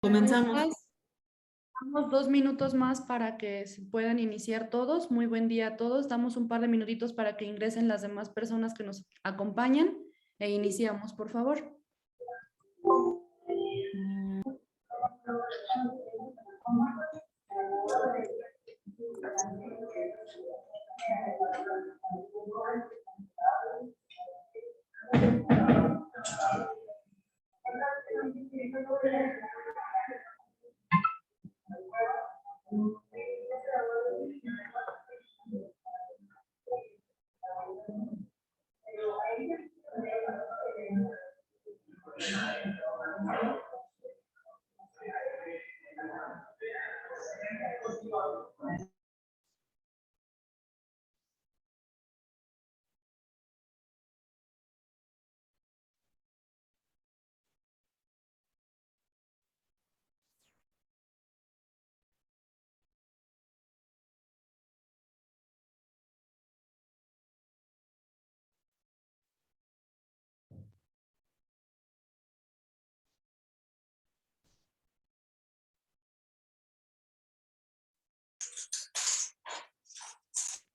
Comenzamos. Damos 2 minutos más para que se puedan iniciar todos. Muy buen día a todos. Damos un par de minutitos para que ingresen las demás personas que nos acompañan e iniciamos, por favor.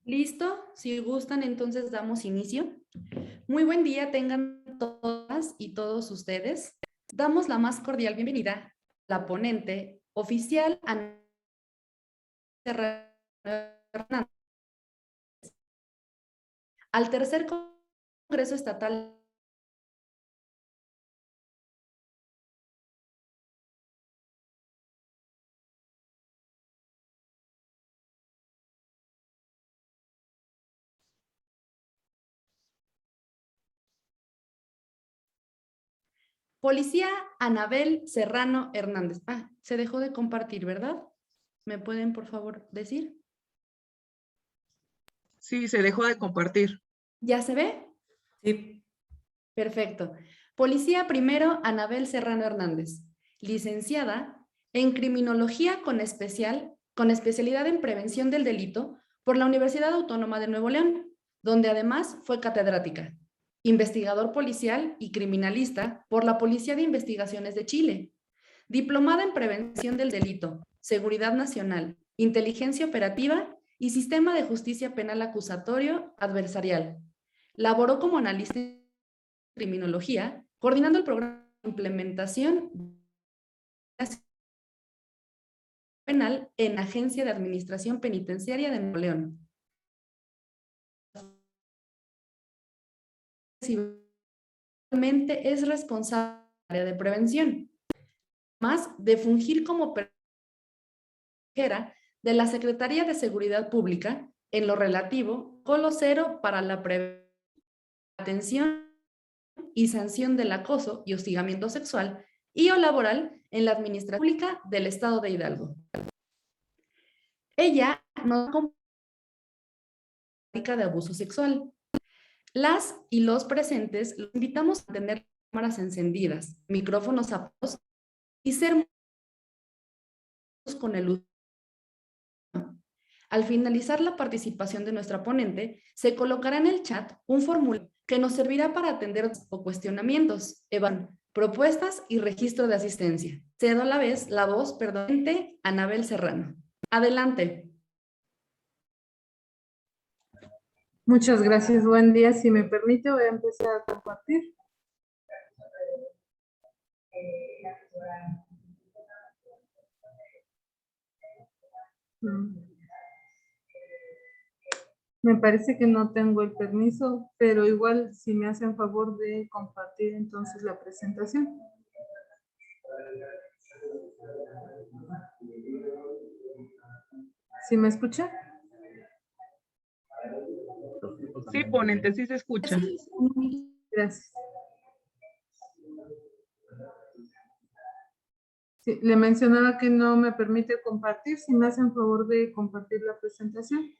¿Listo? Si gustan, entonces damos inicio. Muy buen día tengan todas y todos ustedes. Damos la más cordial bienvenida a la ponente oficial Ana Hernández, al tercer Congreso Estatal Policía Anabel Serrano Hernández. Se dejó de compartir, ¿verdad? ¿Me pueden, por favor, decir? Sí, se dejó de compartir. ¿Ya se ve? Sí. Perfecto. Policía primero Anabel Serrano Hernández, licenciada en Criminología con especialidad en Prevención del Delito por la Universidad Autónoma de Nuevo León, donde además fue catedrática. Investigador policial y criminalista por la Policía de Investigaciones de Chile. Diplomada en Prevención del Delito, Seguridad Nacional, Inteligencia Operativa y Sistema de Justicia Penal Acusatorio Adversarial. Laboró como analista en criminología, coordinando el programa de implementación penal en la Agencia de Administración Penitenciaria de Nuevo León. Actualmente es responsable de prevención, más de fungir como de la Secretaría de Seguridad Pública en lo relativo Colo Cero para la prevención y sanción del acoso y hostigamiento sexual y o laboral en la Administración Pública del Estado de Hidalgo. Ella no de abuso sexual. Las y los presentes los invitamos a tener cámaras encendidas, micrófonos apagados y ser con el uso. Al finalizar la participación de nuestra ponente, se colocará en el chat un formulario que nos servirá para atender o cuestionamientos, propuestas y registro de asistencia. Cedo a la vez la voz, Anabel Serrano. Adelante. Muchas gracias, buen día. Si me permite, voy a empezar a compartir. Me parece que no tengo el permiso, pero igual si me hacen favor de compartir entonces la presentación. ¿Sí me escucha? Sí, ponente, sí se escucha. Gracias. Sí, le mencionaba que no me permite compartir. Si me hacen favor de compartir la presentación.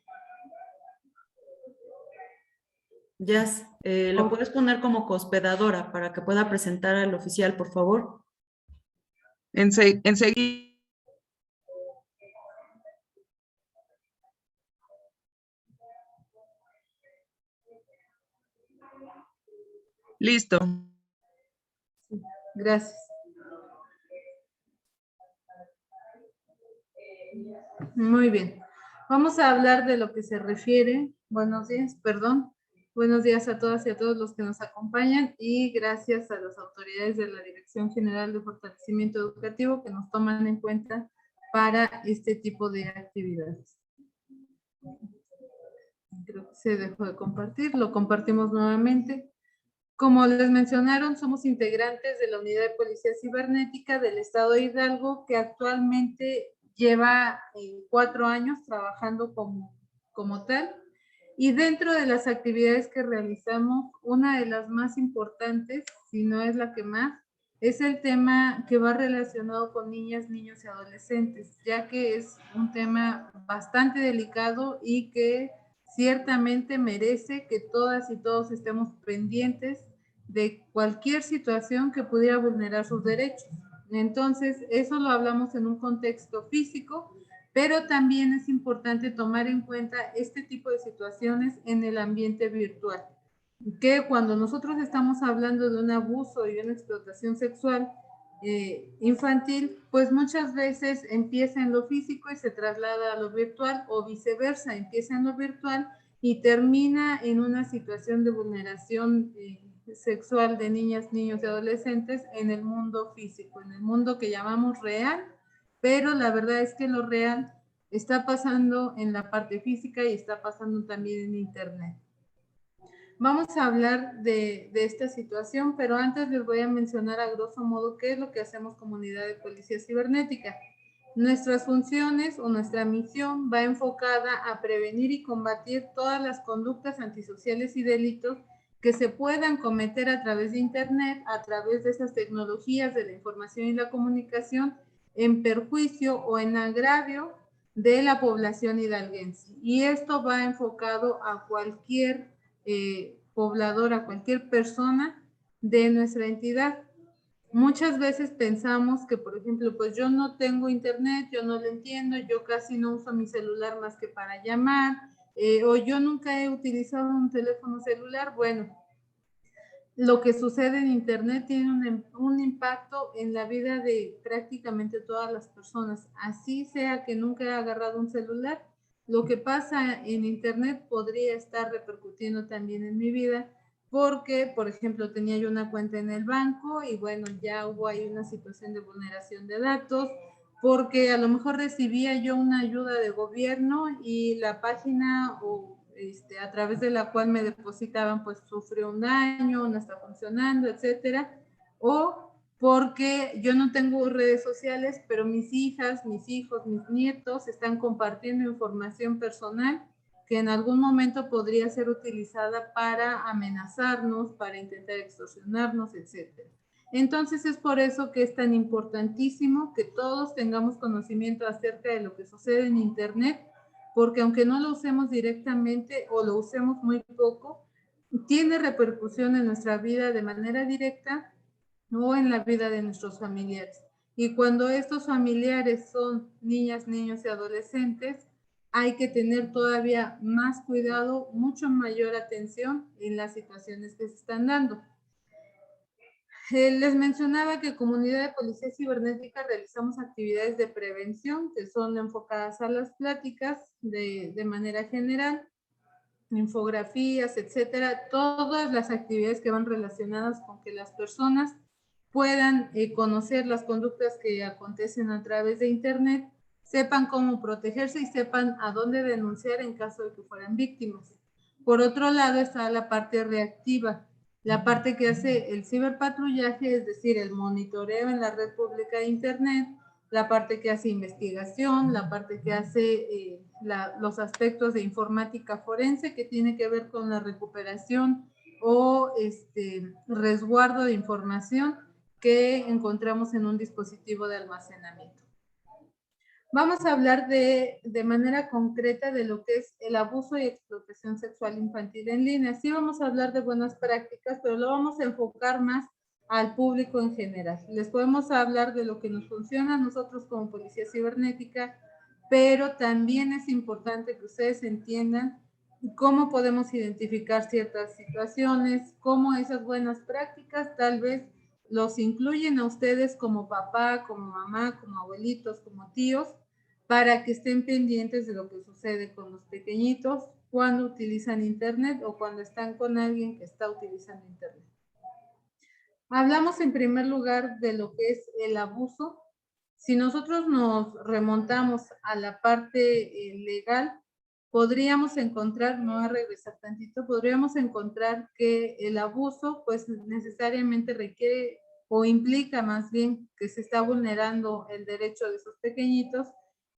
Jazz, ¿lo puedes poner como cohospedadora para que pueda presentar al oficial, por favor? Enseguida. Listo. Sí, gracias. Muy bien. Vamos a hablar de lo que se refiere. Buenos días, perdón. Buenos días a todas y a todos los que nos acompañan y gracias a las autoridades de la Dirección General de Fortalecimiento Educativo que nos toman en cuenta para este tipo de actividades. Creo que se dejó de compartir, lo compartimos nuevamente. Como les mencionaron, somos integrantes de la Unidad de Policía Cibernética del Estado de Hidalgo, que actualmente lleva 4 años trabajando como tal. Y dentro de las actividades que realizamos, una de las más importantes, si no es la que más, es el tema que va relacionado con niñas, niños y adolescentes, ya que es un tema bastante delicado y que ciertamente merece que todas y todos estemos pendientes de cualquier situación que pudiera vulnerar sus derechos. Entonces, eso lo hablamos en un contexto físico, pero también es importante tomar en cuenta este tipo de situaciones en el ambiente virtual, que cuando nosotros estamos hablando de un abuso y una explotación sexual infantil, pues muchas veces empieza en lo físico y se traslada a lo virtual, o viceversa, empieza en lo virtual y termina en una situación de vulneración sexual de niñas, niños y adolescentes en el mundo físico, en el mundo que llamamos real, pero la verdad es que lo real está pasando en la parte física y está pasando también en internet. Vamos a hablar de esta situación, pero antes les voy a mencionar a grosso modo qué es lo que hacemos como unidad de policía cibernética. Nuestras funciones o nuestra misión va enfocada a prevenir y combatir todas las conductas antisociales y delitos que se puedan cometer a través de internet, a través de esas tecnologías de la información y la comunicación, en perjuicio o en agravio de la población hidalguense. Y esto va enfocado a cualquier poblador, a cualquier persona de nuestra entidad. Muchas veces pensamos que, por ejemplo, pues yo no tengo internet, yo no lo entiendo, yo casi no uso mi celular más que para llamar, o yo nunca he utilizado un teléfono celular. Bueno, lo que sucede en internet tiene un impacto en la vida de prácticamente todas las personas, así sea que nunca he agarrado un celular. Lo que pasa en internet podría estar repercutiendo también en mi vida, porque, por ejemplo, tenía yo una cuenta en el banco y bueno, ya hubo ahí una situación de vulneración de datos, porque a lo mejor recibía yo una ayuda de gobierno y la página o a través de la cual me depositaban, pues sufrió un daño, no está funcionando, etcétera. O porque yo no tengo redes sociales, pero mis hijas, mis hijos, mis nietos están compartiendo información personal que en algún momento podría ser utilizada para amenazarnos, para intentar extorsionarnos, etcétera. Entonces es por eso que es tan importantísimo que todos tengamos conocimiento acerca de lo que sucede en internet, porque aunque no lo usemos directamente o lo usemos muy poco, tiene repercusión en nuestra vida de manera directa o en la vida de nuestros familiares. Y cuando estos familiares son niñas, niños y adolescentes, hay que tener todavía más cuidado, mucho mayor atención en las situaciones que se están dando. Les mencionaba que como unidad de policía cibernética realizamos actividades de prevención que son enfocadas a las pláticas de manera general, infografías, etcétera, todas las actividades que van relacionadas con que las personas puedan conocer las conductas que acontecen a través de internet, sepan cómo protegerse y sepan a dónde denunciar en caso de que fueran víctimas. Por otro lado está la parte reactiva, la parte que hace el ciberpatrullaje, es decir, el monitoreo en la red pública de internet, la parte que hace investigación, la parte que hace los aspectos de informática forense que tiene que ver con la recuperación o resguardo de información que encontramos en un dispositivo de almacenamiento. Vamos a hablar de manera concreta de lo que es el abuso y explotación sexual infantil en línea. Sí vamos a hablar de buenas prácticas, pero lo vamos a enfocar más al público en general. Les podemos hablar de lo que nos funciona a nosotros como Policía Cibernética, pero también es importante que ustedes entiendan cómo podemos identificar ciertas situaciones, cómo esas buenas prácticas tal vez los incluyen a ustedes como papá, como mamá, como abuelitos, como tíos, para que estén pendientes de lo que sucede con los pequeñitos cuando utilizan internet o cuando están con alguien que está utilizando internet. Hablamos en primer lugar de lo que es el abuso. Si nosotros nos remontamos a la parte legal, podríamos encontrar, me voy a regresar tantito, podríamos encontrar que el abuso pues necesariamente requiere o implica más bien que se está vulnerando el derecho de esos pequeñitos,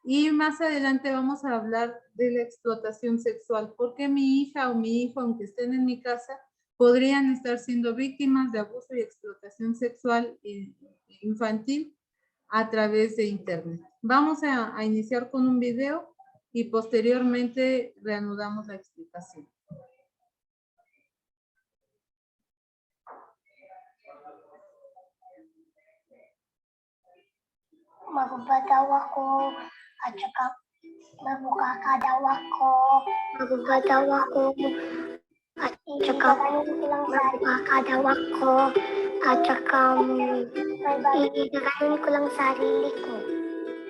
y más adelante vamos a hablar de la explotación sexual, porque mi hija o mi hijo, aunque estén en mi casa, podrían estar siendo víctimas de abuso y explotación sexual infantil a través de internet. Vamos a iniciar con un video y posteriormente reanudamos la explicación. Magbaba ako at saka magbuka daw ako. Magbaba daw ako at saka magbuka daw ako at saka igaganon ko lang sarili ko.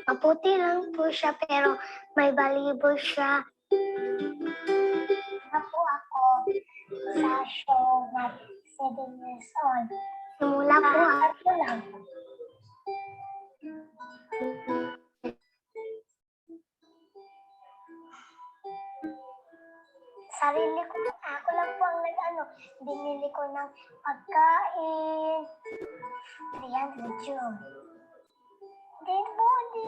Maputi lang po siya pero may balibo siya. Na po ako sa show na 7 years old. Simula po ako lang. Sarili ko, ako lang po ang binili ko ng pagkain. 300 yun. Di po, di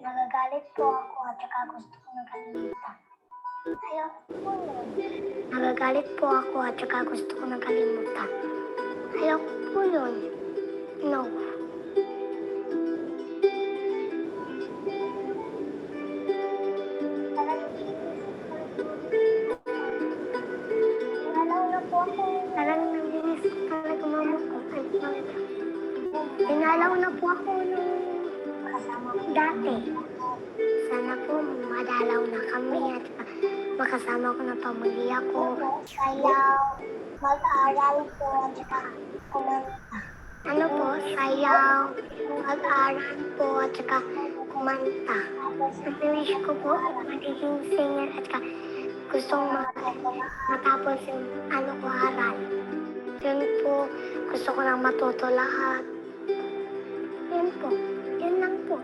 nagagalit po ako at saka gusto ko nakalimutan. Ayaw po yun. Nagagalit po ako at saka gusto ko nakalimutan. Ayaw po yun. No. Parang naglinis talaga mama ko. Inalaw na po ako nung dati. Sana po madalaw na kami at makasama ko na pamilya ko. Sayaw, mag-aral po at saka kumanta. Ano po? Sayaw, mag-aral po at saka kumanta. Wish ko po magiging singer at saka gustong matapos yung ko aral. Yun po, gusto ko lang matuto lahat. Yun po, yun lang po.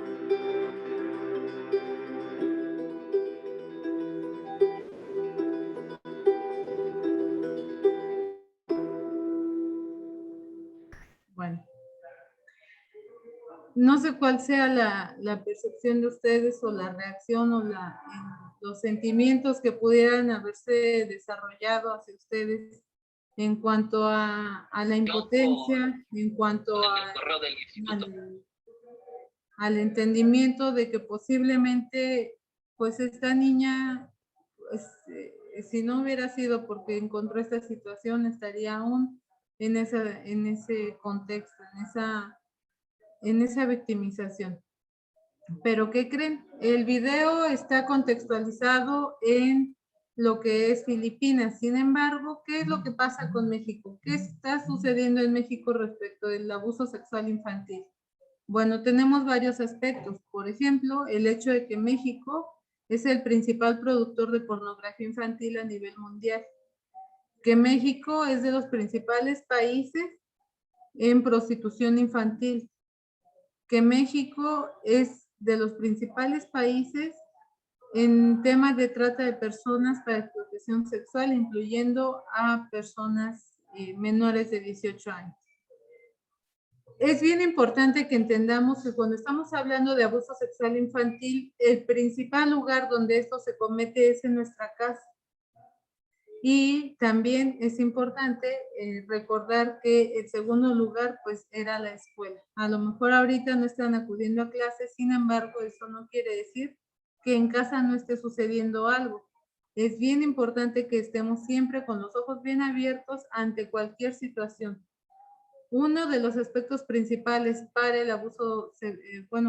Bueno, no sé cuál sea la percepción de ustedes o la reacción o los sentimientos que pudieran haberse desarrollado hacia ustedes en cuanto a la impotencia, en cuanto al entendimiento de que posiblemente pues esta niña, pues, si no hubiera sido porque encontró esta situación, estaría aún en ese contexto, en esa victimización. Pero ¿qué creen? El video está contextualizado en lo que es Filipinas. Sin embargo, ¿qué es lo que pasa con México? ¿Qué está sucediendo en México respecto del abuso sexual infantil? Bueno, tenemos varios aspectos. Por ejemplo, el hecho de que México es el principal productor de pornografía infantil a nivel mundial. Que México es de los principales países en prostitución infantil. Que México es de los principales países en temas de trata de personas para explotación sexual, incluyendo a personas menores de 18 años. Es bien importante que entendamos que cuando estamos hablando de abuso sexual infantil, el principal lugar donde esto se comete es en nuestra casa. Y también es importante recordar que el segundo lugar pues era la escuela. A lo mejor ahorita no están acudiendo a clases, sin embargo eso no quiere decir que en casa no esté sucediendo algo. Es bien importante que estemos siempre con los ojos bien abiertos ante cualquier situación. Uno de los aspectos principales para el abuso,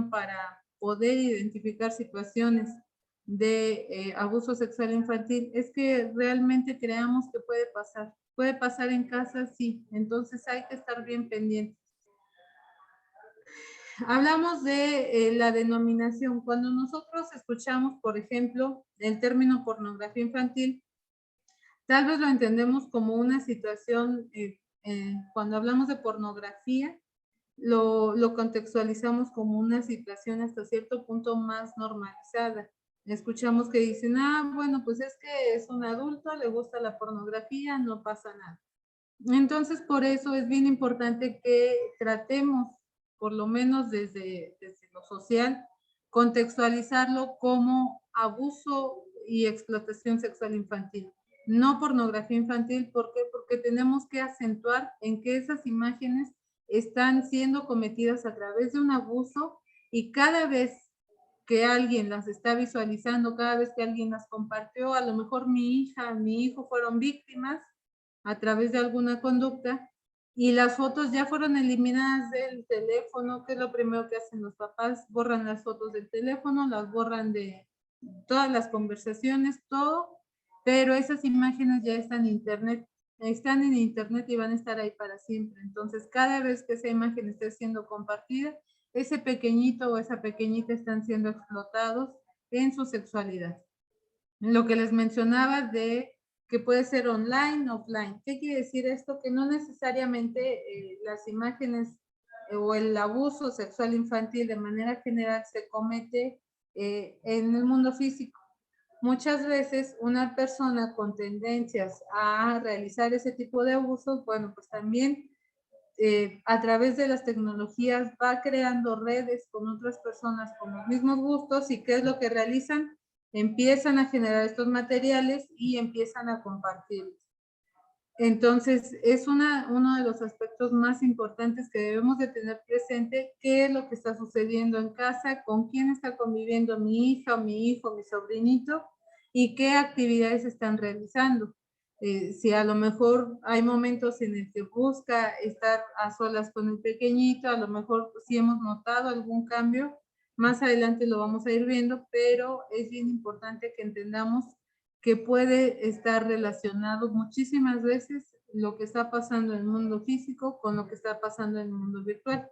para poder identificar situaciones de abuso sexual infantil es que realmente creamos que puede pasar. Puede pasar en casa, sí, entonces hay que estar bien pendientes. Hablamos de la denominación. Cuando nosotros escuchamos, por ejemplo, el término pornografía infantil, tal vez lo entendemos como una situación, cuando hablamos de pornografía, lo contextualizamos como una situación hasta cierto punto más normalizada. Escuchamos que dicen, bueno, pues es que es un adulto, le gusta la pornografía, no pasa nada. Entonces, por eso es bien importante que tratemos, por lo menos desde lo social, contextualizarlo como abuso y explotación sexual infantil. No pornografía infantil, ¿por qué? Porque tenemos que acentuar en que esas imágenes están siendo cometidas a través de un abuso y cada vez que alguien las está visualizando, cada vez que alguien las compartió, a lo mejor mi hija, mi hijo fueron víctimas a través de alguna conducta y las fotos ya fueron eliminadas del teléfono, que es lo primero que hacen los papás, borran las fotos del teléfono, las borran de todas las conversaciones, todo, pero esas imágenes ya están en internet y van a estar ahí para siempre. Entonces, cada vez que esa imagen esté siendo compartida, ese pequeñito o esa pequeñita están siendo explotados en su sexualidad. Lo que les mencionaba de que puede ser online, offline. ¿Qué quiere decir esto? Que no necesariamente las imágenes o el abuso sexual infantil de manera general se comete en el mundo físico. Muchas veces una persona con tendencias a realizar ese tipo de abusos, bueno, pues también a través de las tecnologías va creando redes con otras personas con los mismos gustos y ¿qué es lo que realizan? Empiezan a generar estos materiales y empiezan a compartirlos. Entonces, es uno de los aspectos más importantes que debemos de tener presente, qué es lo que está sucediendo en casa, con quién está conviviendo mi hija o mi hijo, mi sobrinito, y qué actividades están realizando. Si a lo mejor hay momentos en el que busca estar a solas con el pequeñito, a lo mejor si hemos notado algún cambio, más adelante lo vamos a ir viendo, pero es bien importante que entendamos que puede estar relacionado muchísimas veces lo que está pasando en el mundo físico con lo que está pasando en el mundo virtual.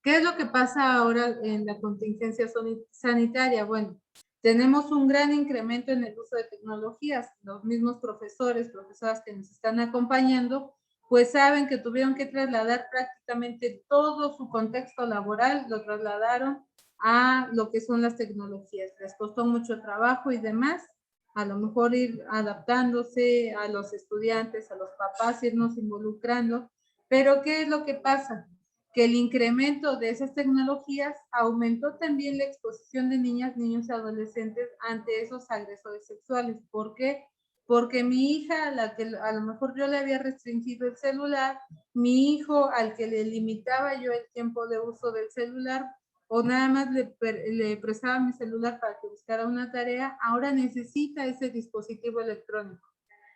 ¿Qué es lo que pasa ahora en la contingencia sanitaria? Bueno, tenemos un gran incremento en el uso de tecnologías. Los mismos profesores, profesoras que nos están acompañando, pues saben que tuvieron que trasladar prácticamente todo su contexto laboral, lo trasladaron a lo que son las tecnologías. Les costó mucho trabajo y demás. A lo mejor ir adaptándose a los estudiantes, a los papás, irnos involucrando. Pero ¿qué es lo que pasa? Que el incremento de esas tecnologías aumentó también la exposición de niñas, niños y adolescentes ante esos agresores sexuales. ¿Por qué? Porque mi hija, a la que a lo mejor yo le había restringido el celular, mi hijo al que le limitaba yo el tiempo de uso del celular, o nada más le prestaba mi celular para que buscara una tarea, ahora necesita ese dispositivo electrónico.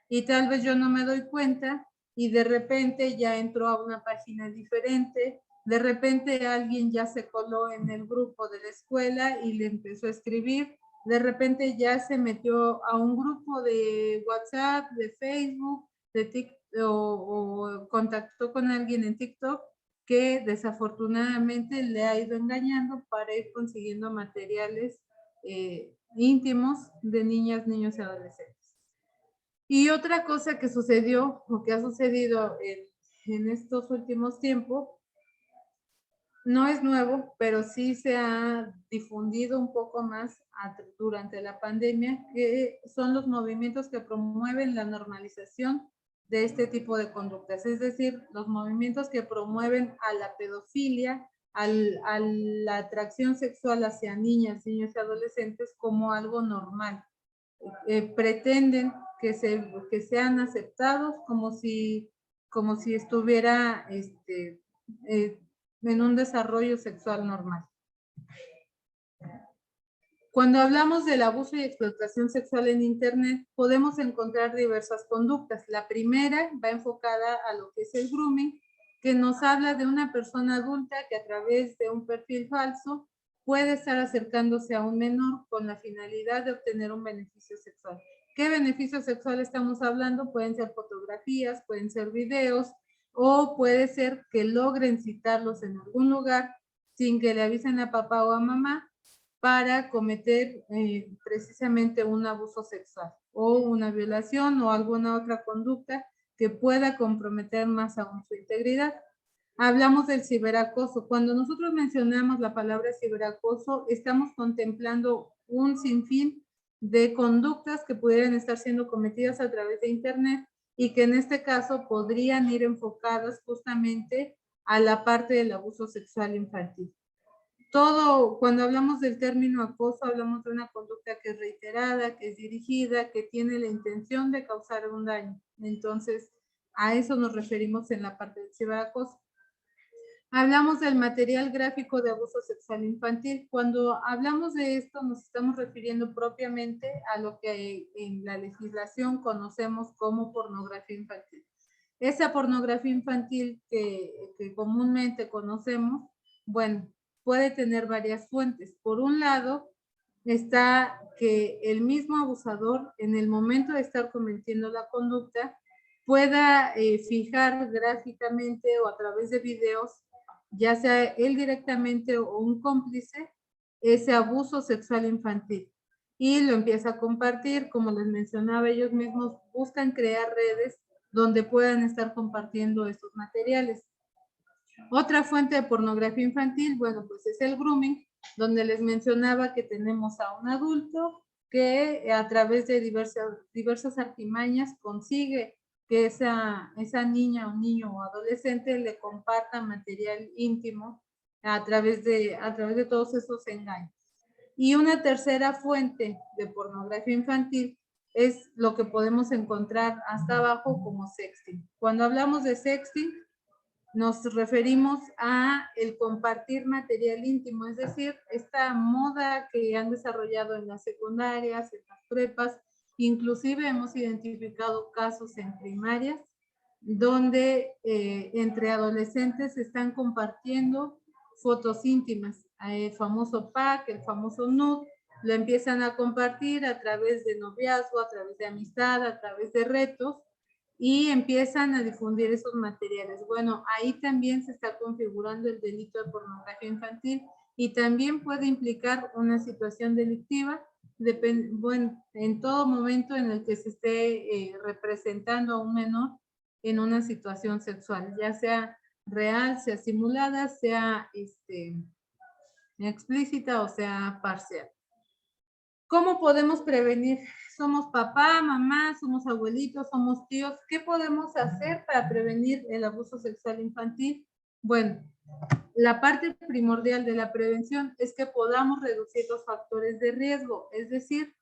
Y tal vez yo no me doy cuenta y de repente ya entró a una página diferente, de repente alguien ya se coló en el grupo de la escuela y le empezó a escribir, de repente ya se metió a un grupo de WhatsApp, de Facebook, de TikTok, o contactó con alguien en TikTok que desafortunadamente le ha ido engañando para ir consiguiendo materiales íntimos de niñas, niños y adolescentes. Y otra cosa que sucedió o que ha sucedido en estos últimos tiempos, no es nuevo, pero sí se ha difundido un poco más durante la pandemia, que son los movimientos que promueven la normalización de este tipo de conductas, es decir, los movimientos que promueven a la pedofilia, a la atracción sexual hacia niñas, niños y adolescentes como algo normal. Pretenden que sean aceptados como si estuviera en un desarrollo sexual normal. Cuando hablamos del abuso y explotación sexual en Internet, podemos encontrar diversas conductas. La primera va enfocada a lo que es el grooming, que nos habla de una persona adulta que a través de un perfil falso puede estar acercándose a un menor con la finalidad de obtener un beneficio sexual. ¿Qué beneficio sexual estamos hablando? Pueden ser fotografías, pueden ser videos, o puede ser que logren citarlos en algún lugar sin que le avisen a papá o a mamá para cometer precisamente un abuso sexual o una violación o alguna otra conducta que pueda comprometer más aún su integridad. Hablamos del ciberacoso. Cuando nosotros mencionamos la palabra ciberacoso, estamos contemplando un sinfín de conductas que pudieran estar siendo cometidas a través de Internet y que en este caso podrían ir enfocadas justamente a la parte del abuso sexual infantil. Cuando hablamos del término acoso, hablamos de una conducta que es reiterada, que es dirigida, que tiene la intención de causar un daño. Entonces, a eso nos referimos en la parte del ciberacoso. Hablamos del material gráfico de abuso sexual infantil. Cuando hablamos de esto, nos estamos refiriendo propiamente a lo que en la legislación conocemos como pornografía infantil. Esa pornografía infantil que comúnmente conocemos, bueno, puede tener varias fuentes. Por un lado, está que el mismo abusador, en el momento de estar cometiendo la conducta, pueda fijar gráficamente o a través de videos, ya sea él directamente o un cómplice, ese abuso sexual infantil. Y lo empieza a compartir, como les mencionaba, ellos mismos buscan crear redes donde puedan estar compartiendo estos materiales. Otra fuente de pornografía infantil, bueno, pues es el grooming, donde les mencionaba que tenemos a un adulto que a través de diversas artimañas consigue que esa niña o niño o adolescente le comparta material íntimo a través de todos esos engaños. Y una tercera fuente de pornografía infantil es lo que podemos encontrar hasta abajo como sexting. Cuando hablamos de sexting, nos referimos a el compartir material íntimo, es decir, esta moda que han desarrollado en las secundarias, en las prepas, inclusive hemos identificado casos en primarias donde entre adolescentes están compartiendo fotos íntimas, el famoso pack, el famoso nude, lo empiezan a compartir a través de noviazgo, a través de amistad, a través de retos, y empiezan a difundir esos materiales. Bueno, ahí también se está configurando el delito de pornografía infantil y también puede implicar una situación delictiva, bueno, en todo momento en el que se esté representando a un menor en una situación sexual, ya sea real, sea simulada, sea explícita o sea parcial. ¿Cómo podemos prevenir? Somos papá, mamá, somos abuelitos, somos tíos. ¿Qué podemos hacer para prevenir el abuso sexual infantil? Bueno, la parte primordial de la prevención es que podamos reducir los factores de riesgo, es decir,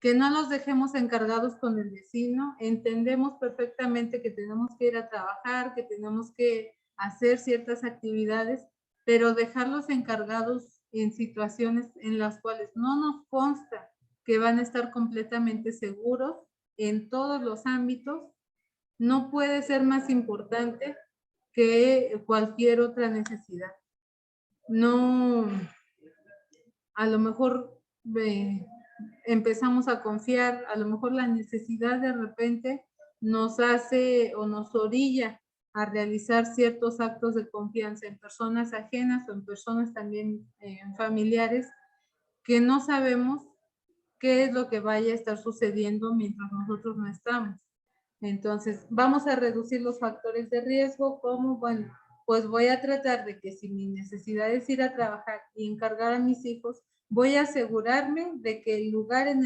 que no los dejemos encargados con el vecino. Entendemos perfectamente que tenemos que ir a trabajar, que tenemos que hacer ciertas actividades, pero dejarlos encargados en situaciones en las cuales no nos consta que van a estar completamente seguros en todos los ámbitos, no puede ser más importante que cualquier otra necesidad. No, a lo mejor empezamos a confiar, a lo mejor la necesidad de repente nos hace o nos orilla a realizar ciertos actos de confianza en personas ajenas o en personas también familiares que no sabemos qué es lo que vaya a estar sucediendo mientras nosotros no estamos. Entonces, vamos a reducir los factores de riesgo como, bueno, pues voy a tratar de que si mi necesidad es ir a trabajar y encargar a mis hijos, voy a asegurarme de que el lugar en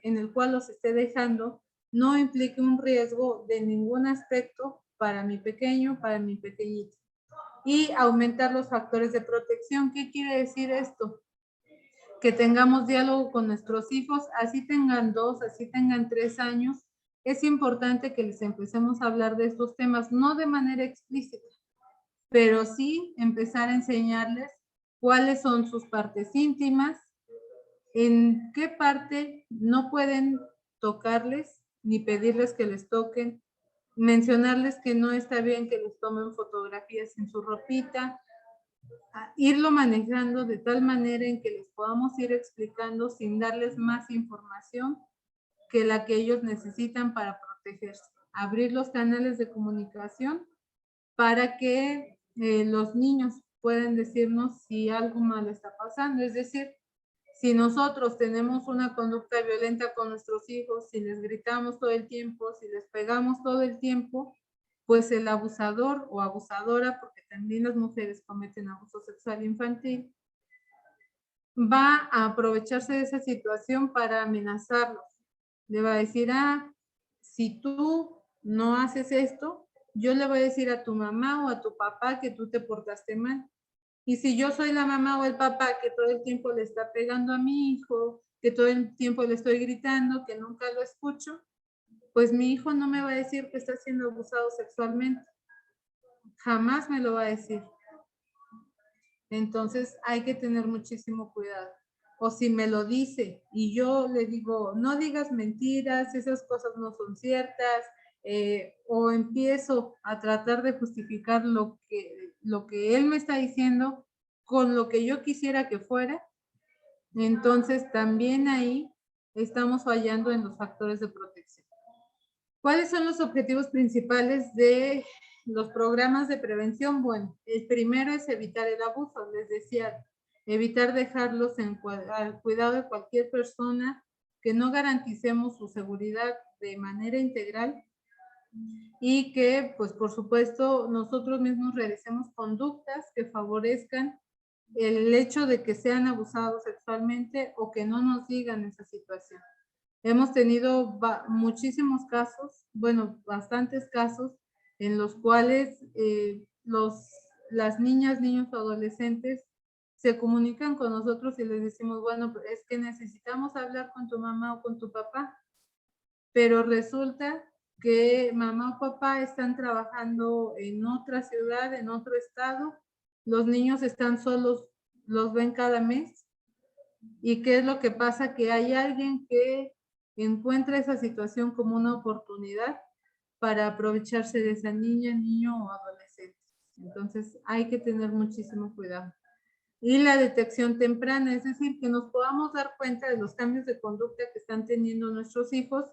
el cual los esté dejando no implique un riesgo de ningún aspecto para mi pequeño, para mi pequeñito. Y aumentar los factores de protección. ¿Qué quiere decir esto? Que tengamos diálogo con nuestros hijos, así tengan 2, así tengan 3 años. Es importante que les empecemos a hablar de estos temas, no de manera explícita, pero sí empezar a enseñarles cuáles son sus partes íntimas, en qué parte no pueden tocarles ni pedirles que les toquen, mencionarles que no está bien que les tomen fotografías en su ropita, irlo manejando de tal manera en que les podamos ir explicando sin darles más información que la que ellos necesitan para protegerse. Abrir los canales de comunicación para que los niños puedan decirnos si algo malo está pasando. Es decir, si nosotros tenemos una conducta violenta con nuestros hijos, si les gritamos todo el tiempo, si les pegamos todo el tiempo, pues el abusador o abusadora, porque también las mujeres cometen abuso sexual infantil, va a aprovecharse de esa situación para amenazarlos. Le va a decir, si tú no haces esto, yo le voy a decir a tu mamá o a tu papá que tú te portaste mal. Y si yo soy la mamá o el papá que todo el tiempo le está pegando a mi hijo, que todo el tiempo le estoy gritando, que nunca lo escucho, pues mi hijo no me va a decir que está siendo abusado sexualmente. Jamás me lo va a decir. Entonces hay que tener muchísimo cuidado. O si me lo dice y yo le digo, no digas mentiras, esas cosas no son ciertas, o empiezo a tratar de justificar lo que él me está diciendo con lo que yo quisiera que fuera, entonces también ahí estamos fallando en los factores de protección. ¿Cuáles son los objetivos principales de los programas de prevención? Bueno, el primero es evitar el abuso, les decía, evitar dejarlos al cuidado de cualquier persona, que no garanticemos su seguridad de manera integral y que, pues por supuesto, nosotros mismos realicemos conductas que favorezcan el hecho de que sean abusados sexualmente o que no nos digan esa situación. Hemos tenido muchísimos casos, bueno, bastantes casos en los cuales las niñas, niños o adolescentes se comunican con nosotros y les decimos, bueno, es que necesitamos hablar con tu mamá o con tu papá, pero resulta que mamá o papá están trabajando en otra ciudad, en otro estado, los niños están solos, los ven cada mes. ¿Y qué es lo que pasa? Que hay alguien que encuentra esa situación como una oportunidad para aprovecharse de esa niña, niño o adolescente. Entonces hay que tener muchísimo cuidado. Y la detección temprana, es decir, que nos podamos dar cuenta de los cambios de conducta que están teniendo nuestros hijos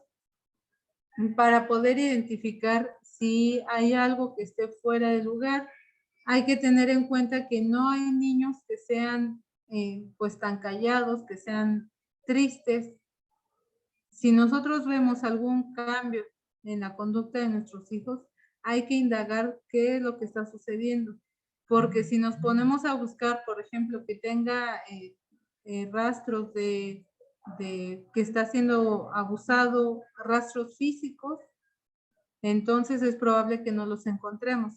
para poder identificar si hay algo que esté fuera de lugar. Hay que tener en cuenta que no hay niños que sean pues tan callados, que sean tristes. Si nosotros vemos algún cambio en la conducta de nuestros hijos, hay que indagar qué es lo que está sucediendo. Porque si nos ponemos a buscar, por ejemplo, que tenga rastros de que está siendo abusado, rastros físicos, entonces es probable que no los encontremos.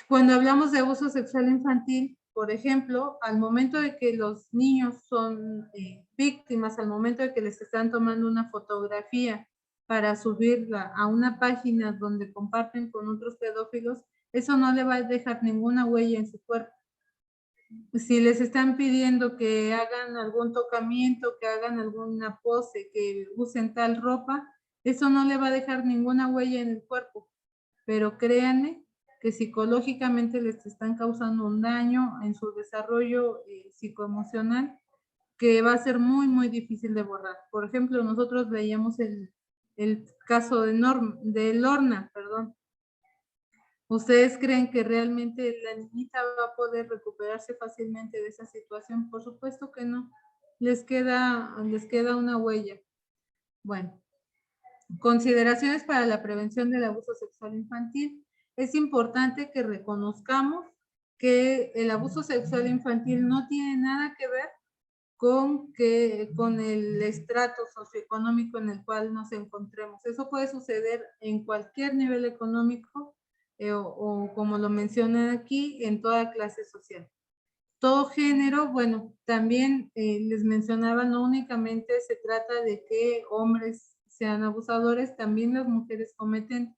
Cuando hablamos de abuso sexual infantil, por ejemplo, al momento de que los niños son víctimas, al momento de que les están tomando una fotografía para subirla a una página donde comparten con otros pedófilos, eso no le va a dejar ninguna huella en su cuerpo. Si les están pidiendo que hagan algún tocamiento, que hagan alguna pose, que usen tal ropa, eso no le va a dejar ninguna huella en el cuerpo. Pero créanme que psicológicamente les están causando un daño en su desarrollo psicoemocional que va a ser muy, muy difícil de borrar. Por ejemplo, nosotros veíamos el caso de Lorna, perdón. ¿Ustedes creen que realmente la niñita va a poder recuperarse fácilmente de esa situación? Por supuesto que no. Les queda una huella. Bueno, consideraciones para la prevención del abuso sexual infantil. Es importante que reconozcamos que el abuso sexual infantil no tiene nada que ver con el estrato socioeconómico en el cual nos encontremos. Eso puede suceder en cualquier nivel económico o como lo mencionan aquí, en toda clase social. Todo género, bueno, también les mencionaba, no únicamente se trata de que hombres sean abusadores, también las mujeres cometen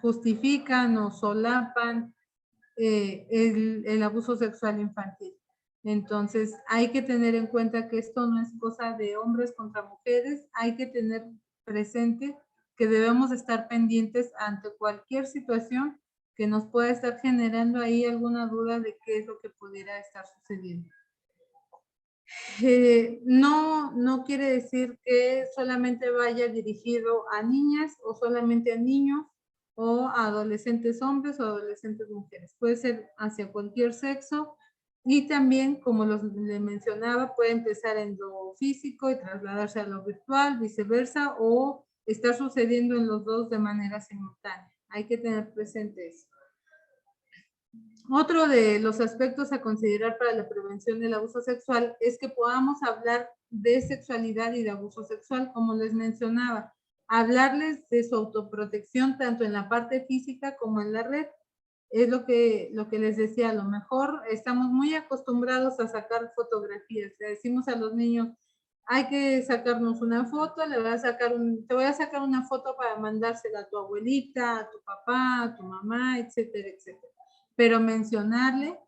justifican o solapan el abuso sexual infantil. Entonces, hay que tener en cuenta que esto no es cosa de hombres contra mujeres, hay que tener presente que debemos estar pendientes ante cualquier situación que nos pueda estar generando ahí alguna duda de qué es lo que pudiera estar sucediendo. No quiere decir que solamente vaya dirigido a niñas o solamente a niños o a adolescentes hombres o adolescentes mujeres. Puede ser hacia cualquier sexo y también, como le mencionaba, puede empezar en lo físico y trasladarse a lo virtual, viceversa, o estar sucediendo en los dos de manera simultánea. Hay que tener presente eso. Otro de los aspectos a considerar para la prevención del abuso sexual es que podamos hablar de sexualidad y de abuso sexual, como les mencionaba, hablarles de su autoprotección tanto en la parte física como en la red. Es lo que les decía, a lo mejor estamos muy acostumbrados a sacar fotografías. Le decimos a los niños, hay que sacarnos una foto, te voy a sacar una foto para mandársela a tu abuelita, a tu papá, a tu mamá, etcétera, etcétera. Pero mencionarle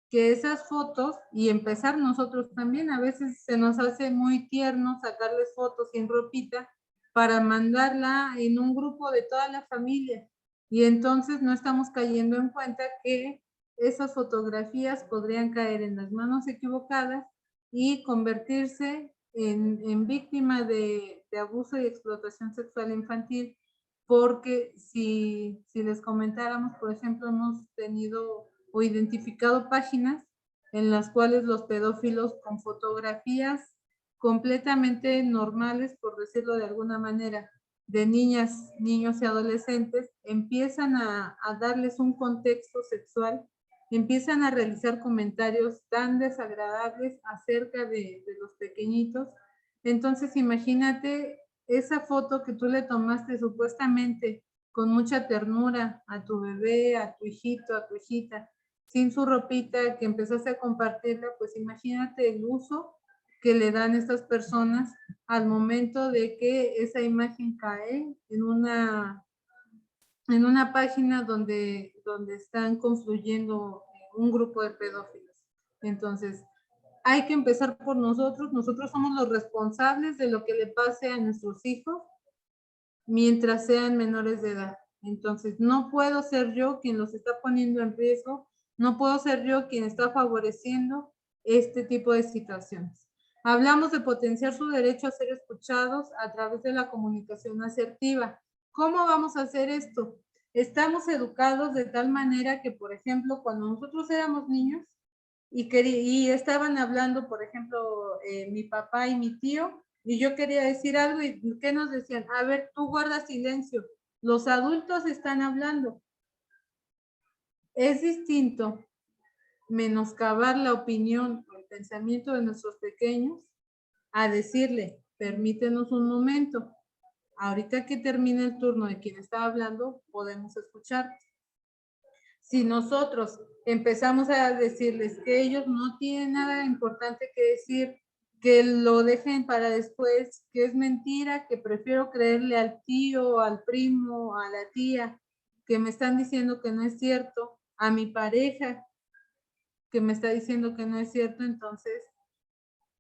que esas fotos, y empezar nosotros también, a veces se nos hace muy tierno sacarles fotos sin ropita para mandarla en un grupo de toda la familia. Y entonces no estamos cayendo en cuenta que esas fotografías podrían caer en las manos equivocadas y convertirse en víctima de abuso y explotación sexual infantil, porque si les comentáramos, por ejemplo, hemos tenido o identificado páginas en las cuales los pedófilos con fotografías completamente normales, por decirlo de alguna manera, de niñas, niños y adolescentes, empiezan a darles un contexto sexual, empiezan a realizar comentarios tan desagradables acerca de los pequeñitos. Entonces, imagínate esa foto que tú le tomaste supuestamente con mucha ternura a tu bebé, a tu hijito, a tu hijita, sin su ropita, que empezaste a compartirla, pues imagínate el uso que le dan estas personas al momento de que esa imagen cae en una página donde están confluyendo un grupo de pedófilos. Entonces, hay que empezar por nosotros. Nosotros somos los responsables de lo que le pase a nuestros hijos mientras sean menores de edad. Entonces, no puedo ser yo quien los está poniendo en riesgo, no puedo ser yo quien está favoreciendo este tipo de situaciones. Hablamos de potenciar su derecho a ser escuchados a través de la comunicación asertiva. ¿Cómo vamos a hacer esto? Estamos educados de tal manera que, por ejemplo, cuando nosotros éramos niños y estaban hablando, por ejemplo, mi papá y mi tío, y yo quería decir algo, y ¿qué nos decían? A ver, tú guarda silencio, los adultos están hablando. Es distinto menoscabar la opinión o el pensamiento de nuestros pequeños a decirle, permítenos un momento, ahorita que termine el turno de quien está hablando, podemos escucharte. Si nosotros empezamos a decirles que ellos no tienen nada importante que decir, que lo dejen para después, que es mentira, que prefiero creerle al tío, al primo, a la tía, que me están diciendo que no es cierto, a mi pareja, que me está diciendo que no es cierto, entonces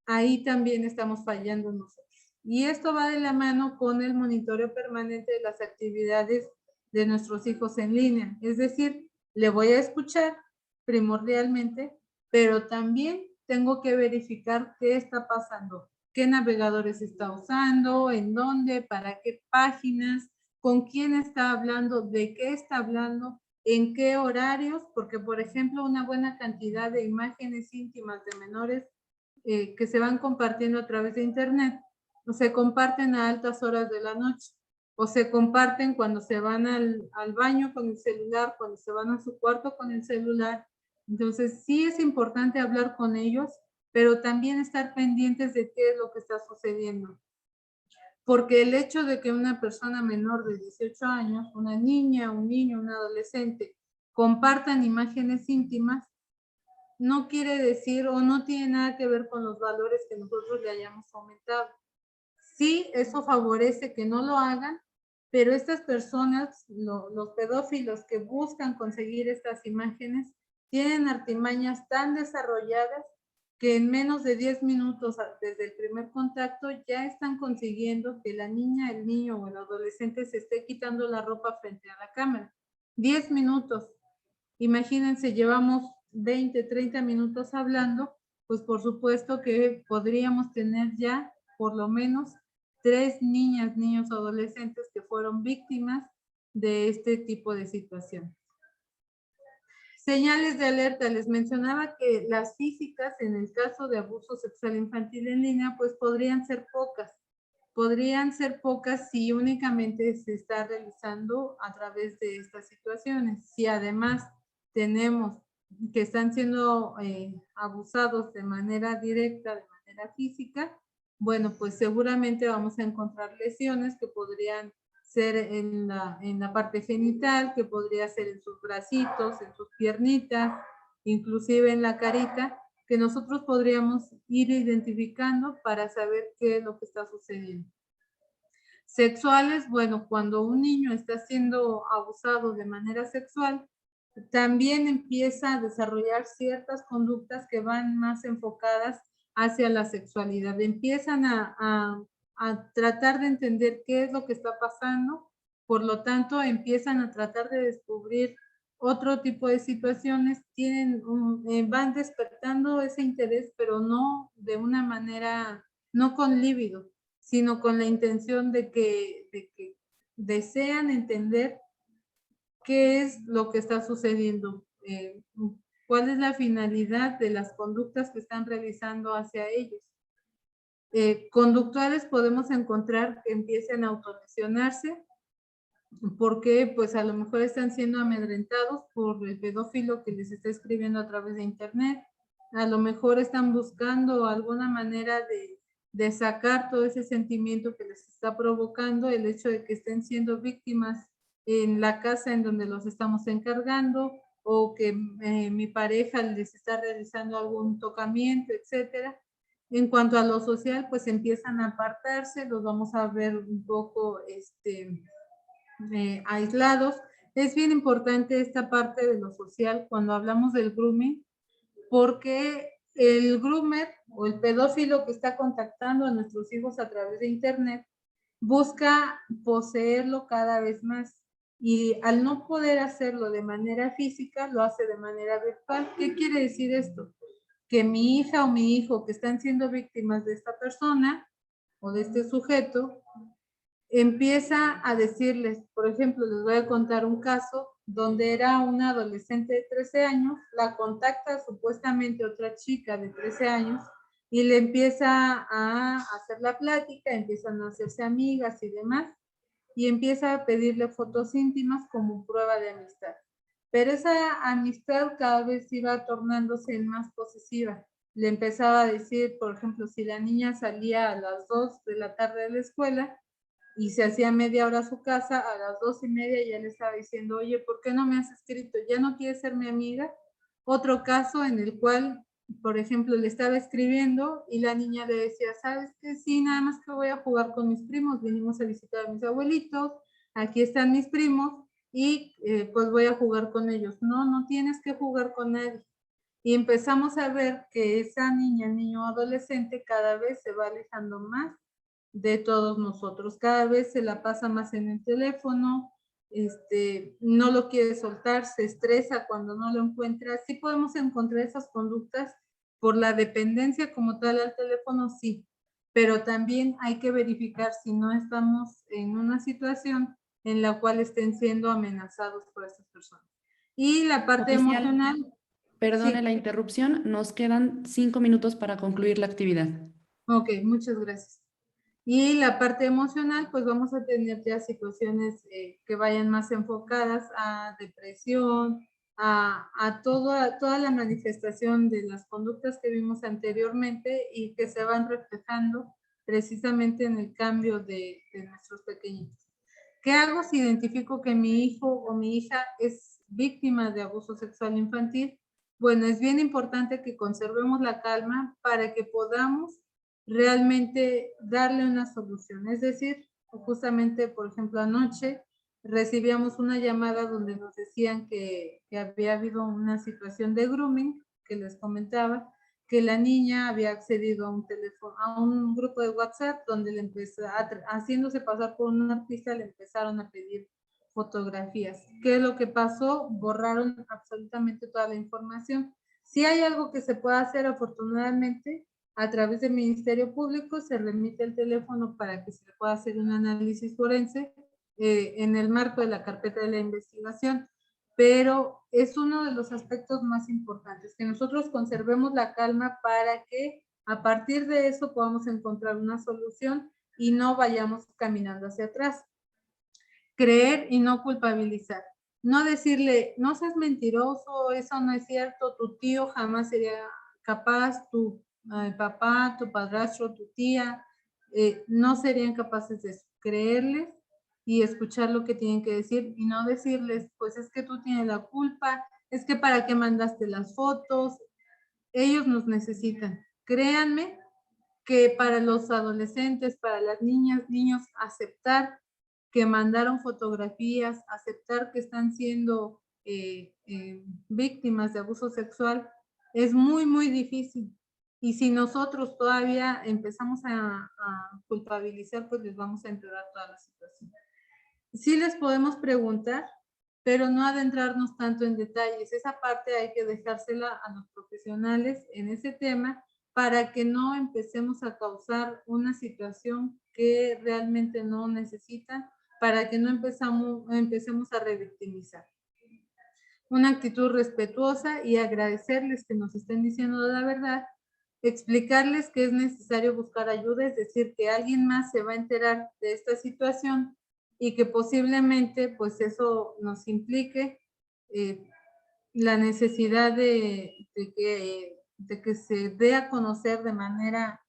ahí también estamos fallando nosotros. Y esto va de la mano con el monitoreo permanente de las actividades de nuestros hijos en línea. Es decir, le voy a escuchar primordialmente, pero también tengo que verificar qué está pasando, qué navegadores está usando, en dónde, para qué páginas, con quién está hablando, de qué está hablando, en qué horarios, porque por ejemplo una buena cantidad de imágenes íntimas de menores que se van compartiendo a través de internet, o se comparten a altas horas de la noche, o se comparten cuando se van al baño con el celular, cuando se van a su cuarto con el celular. Entonces sí es importante hablar con ellos, pero también estar pendientes de qué es lo que está sucediendo. Porque el hecho de que una persona menor de 18 años, una niña, un niño, un adolescente, compartan imágenes íntimas, no quiere decir o no tiene nada que ver con los valores que nosotros le hayamos fomentado. Sí, eso favorece que no lo hagan, pero estas personas, los pedófilos que buscan conseguir estas imágenes, tienen artimañas tan desarrolladas que en menos de 10 minutos desde el primer contacto ya están consiguiendo que la niña, el niño o el adolescente se esté quitando la ropa frente a la cámara. 10 minutos. Imagínense, llevamos 20, 30 minutos hablando, pues por supuesto que podríamos tener ya por lo menos 3 niñas, niños, adolescentes que fueron víctimas de este tipo de situación. Señales de alerta. Les mencionaba que las físicas en el caso de abuso sexual infantil en línea, pues podrían ser pocas. Podrían ser pocas si únicamente se está realizando a través de estas situaciones. Si además tenemos que están siendo abusados de manera directa, de manera física, bueno, pues seguramente vamos a encontrar lesiones que podrían ser en la parte genital, que podría ser en sus bracitos, en sus piernitas, inclusive en la carita, que nosotros podríamos ir identificando para saber qué es lo que está sucediendo. Sexuales, bueno, cuando un niño está siendo abusado de manera sexual, también empieza a desarrollar ciertas conductas que van más enfocadas hacia la sexualidad. Empiezan a tratar de entender qué es lo que está pasando, por lo tanto empiezan a tratar de descubrir otro tipo de situaciones, van despertando ese interés, pero no de una manera, no con líbido, sino con la intención de que desean entender qué es lo que está sucediendo, cuál es la finalidad de las conductas que están realizando hacia ellos. Conductuales podemos encontrar que empiecen a autolesionarse, porque pues a lo mejor están siendo amedrentados por el pedófilo que les está escribiendo a través de internet, a lo mejor están buscando alguna manera de sacar todo ese sentimiento que les está provocando el hecho de que estén siendo víctimas en la casa en donde los estamos encargando, o que mi pareja les está realizando algún tocamiento, etcétera. En cuanto a lo social, pues empiezan a apartarse, los vamos a ver un poco aislados. Es bien importante esta parte de lo social cuando hablamos del grooming, porque el groomer o el pedófilo que está contactando a nuestros hijos a través de internet busca poseerlo cada vez más, y al no poder hacerlo de manera física, lo hace de manera virtual. ¿Qué quiere decir esto? Que mi hija o mi hijo que están siendo víctimas de esta persona o de este sujeto, empieza a decirles, por ejemplo, les voy a contar un caso donde era una adolescente de 13 años, la contacta supuestamente otra chica de 13 años y le empieza a hacer la plática, empiezan a hacerse amigas y demás, y empieza a pedirle fotos íntimas como prueba de amistad. Pero esa amistad cada vez iba tornándose en más posesiva. Le empezaba a decir, por ejemplo, si la niña salía a las 2 de la tarde de la escuela y se hacía media hora a su casa, a las 2:30 ya le estaba diciendo, oye, ¿por qué no me has escrito? ¿Ya no quieres ser mi amiga? Otro caso en el cual, por ejemplo, le estaba escribiendo y la niña le decía, ¿sabes qué? Sí, nada más que voy a jugar con mis primos, venimos a visitar a mis abuelitos, aquí están mis primos y pues voy a jugar con ellos. No, no tienes que jugar con nadie. Y empezamos a ver que esa niña, niño, adolescente cada vez se va alejando más de todos nosotros, cada vez se la pasa más en el teléfono, no lo quiere soltar, se estresa cuando no lo encuentra. Sí podemos encontrar esas conductas por la dependencia como tal al teléfono, sí, pero también hay que verificar si no estamos en una situación en la cual estén siendo amenazados por estas personas. Y la parte Oficial, emocional. perdone Sí. la interrupción, nos quedan 5 minutos para concluir la actividad. Ok, muchas gracias. Y la parte emocional, pues vamos a tener ya situaciones que vayan más enfocadas a depresión, a toda la manifestación de las conductas que vimos anteriormente y que se van reflejando precisamente en el cambio de nuestros pequeñitos. ¿Qué hago si identifico que mi hijo o mi hija es víctima de abuso sexual infantil? Bueno, es bien importante que conservemos la calma para que podamos realmente darle una solución. Es decir, justamente, por ejemplo, anoche recibíamos una llamada donde nos decían que había habido una situación de grooming, que les comentaba, que la niña había accedido a un teléfono, a un grupo de WhatsApp donde le empezó, haciéndose pasar por un artista, le empezaron a pedir fotografías. ¿Qué es lo que pasó? Borraron absolutamente toda la información. Si hay algo que se pueda hacer, afortunadamente, a través del Ministerio Público se remite el teléfono para que se le pueda hacer un análisis forense en el marco de la carpeta de la investigación, pero es uno de los aspectos más importantes, que nosotros conservemos la calma para que a partir de eso podamos encontrar una solución y no vayamos caminando hacia atrás. Creer y no culpabilizar. No decirle, no seas mentiroso, eso no es cierto, tu tío jamás sería capaz, tu papá, tu padrastro, tu tía, no serían capaces de eso. Creerles y escuchar lo que tienen que decir y no decirles, pues es que tú tienes la culpa, es que para qué mandaste las fotos. Ellos nos necesitan. Créanme que para los adolescentes, para las niñas, niños, aceptar que mandaron fotografías, aceptar que están siendo víctimas de abuso sexual, es muy, muy difícil. Y si nosotros todavía empezamos a culpabilizar, pues les vamos a empeorar toda la situación. Sí les podemos preguntar, pero no adentrarnos tanto en detalles. Esa parte hay que dejársela a los profesionales en ese tema para que no empecemos a causar una situación que realmente no necesitan, para que no empecemos a revictimizar. Una actitud respetuosa y agradecerles que nos estén diciendo la verdad, explicarles que es necesario buscar ayuda, es decir, que alguien más se va a enterar de esta situación y que posiblemente pues eso nos implique la necesidad de que se dé a conocer de manera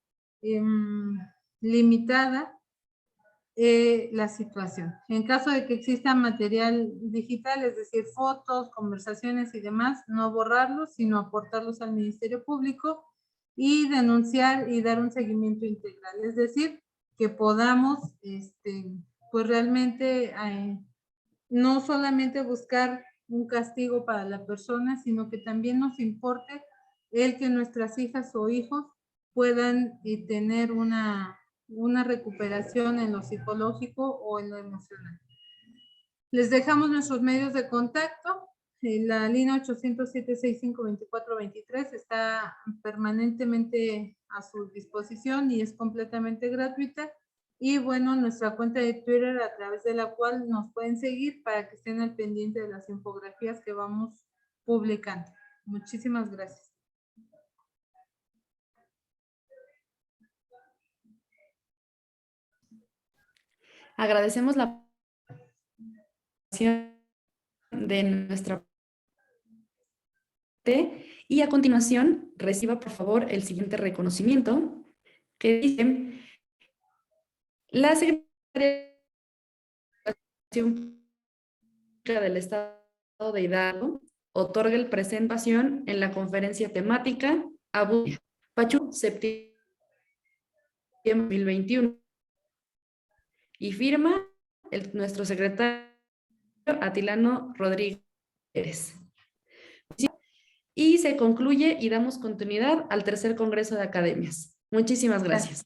limitada la situación. En caso de que exista material digital, es decir, fotos, conversaciones y demás, no borrarlos, sino aportarlos al Ministerio Público y denunciar y dar un seguimiento integral. Es decir, que podamos, pues realmente no solamente buscar un castigo para la persona, sino que también nos importe el que nuestras hijas o hijos puedan tener una recuperación en lo psicológico o en lo emocional. Les dejamos nuestros medios de contacto. La línea 807-6524-23 está permanentemente a su disposición y es completamente gratuita. Y bueno, nuestra cuenta de Twitter a través de la cual nos pueden seguir para que estén al pendiente de las infografías que vamos publicando. Muchísimas gracias. Agradecemos la participación de nuestra parte y a continuación reciba por favor el siguiente reconocimiento que dice: la Secretaría de Educación Pública del Estado de Hidalgo otorga el presentación en la conferencia temática Abuso Pachuca, septiembre 2021 y firma nuestro secretario Atilano Rodríguez. Y se concluye y damos continuidad al tercer Congreso de Academias. Muchísimas gracias.